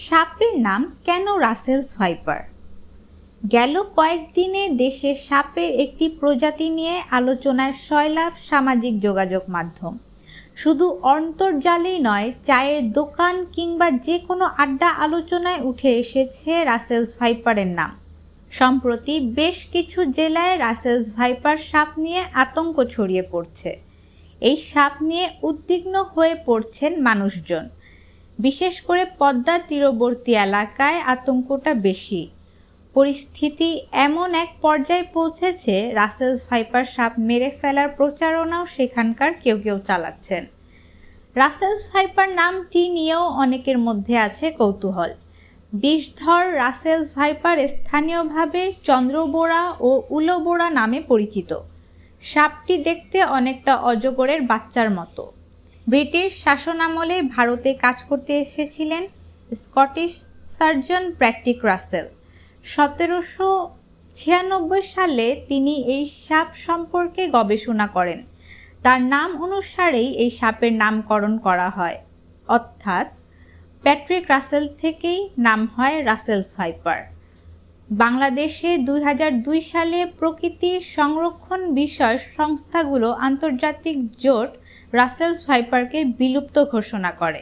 সাপের নাম কেন রাসেলস ভাইপার? গেল কয়েকদিনে দেশে সাপের একটি প্রজাতি নিয়ে আলোচনায় সয়লাব সামাজিক যোগাযোগ মাধ্যম। শুধু অন্তর্জালেই নয়, চায়ের দোকান কিংবা যে কোনো আড্ডা আলোচনায় উঠে এসেছে রাসেলস ভাইপারের নাম। সম্প্রতি বেশ কিছু জেলায় রাসেলস ভাইপার সাপ নিয়ে আতঙ্ক ছড়িয়ে পড়ছে। এই সাপ নিয়ে উদ্বিগ্ন হয়ে পড়ছেন মানুষজন। বিশেষ করে পদ্মা তীরবর্তী এলাকায় আতঙ্কটা বেশি। পরিস্থিতি এমন এক পর্যায়ে পৌঁছেছে, রাসেলস ভাইপার সাপ মেরে ফেলার প্রচারণাও সেখানকার কেউ কেউ চালাচ্ছেন। রাসেলস ভাইপার নামটি নিয়েও অনেকের মধ্যে আছে কৌতূহল। বিষধর রাসেলস ভাইপার স্থানীয়ভাবে চন্দ্রবোরা ও উলোবোরা নামে পরিচিত। সাপটি দেখতে অনেকটা অজগরের বাচ্চার মতো। ব্রিটিশ শাসনামলে ভারতে কাজ করতে এসেছিলেন স্কটিশ সার্জন প্যাট্রিক রাসেল। 1796 সালে তিনি এই সাপ সম্পর্কে গবেষণা করেন। তার নাম অনুসারেই এই সাপের নামকরণ করা হয়, অর্থাৎ প্যাট্রিক রাসেল থেকেই নাম হয় রাসেলস ভাইপার। বাংলাদেশে 2002 সালে প্রকৃতি সংরক্ষণ বিষয় সংস্থাগুলো আন্তর্জাতিক জোট রাসেলস ভাইপারকে বিলুপ্ত ঘোষণা করে।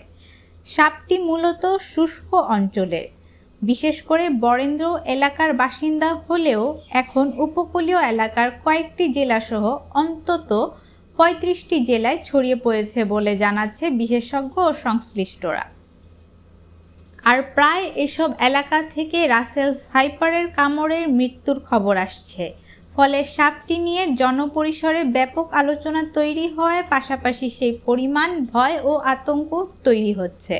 সাপটি মূলত শুষ্ক অঞ্চলের, বিশেষ করে বরেন্দ্র এলাকার বাসিন্দা হলেও এখন উপকূলীয় এলাকার কয়েকটি জেলাসহ অন্তত 35টি জেলায় ছড়িয়ে পড়েছে বলে জানাচ্ছে বিশেষজ্ঞ ও সংশ্লিষ্টরা। আর প্রায় এসব এলাকা থেকে রাসেলস ভাইপারের কামড়ের মৃত্যুর খবর আসছে। ফলে সাপটি নিয়ে জনপরিসরে ব্যাপক আলোচনা তৈরি হওয়ার পাশাপাশি সেই পরিমাণ ভয় ও আতঙ্ক তৈরি হচ্ছে।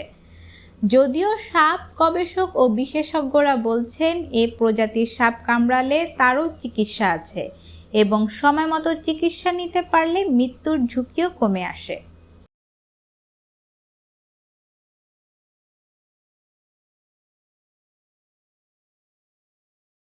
যদিও সাপ গবেষক ও বিশেষজ্ঞরা বলছেন, এ প্রজাতির সাপ কামড়ালে তারও চিকিৎসা আছে এবং সময়মতো চিকিৎসা নিতে পারলে মৃত্যুর ঝুঁকিও কমে আসে।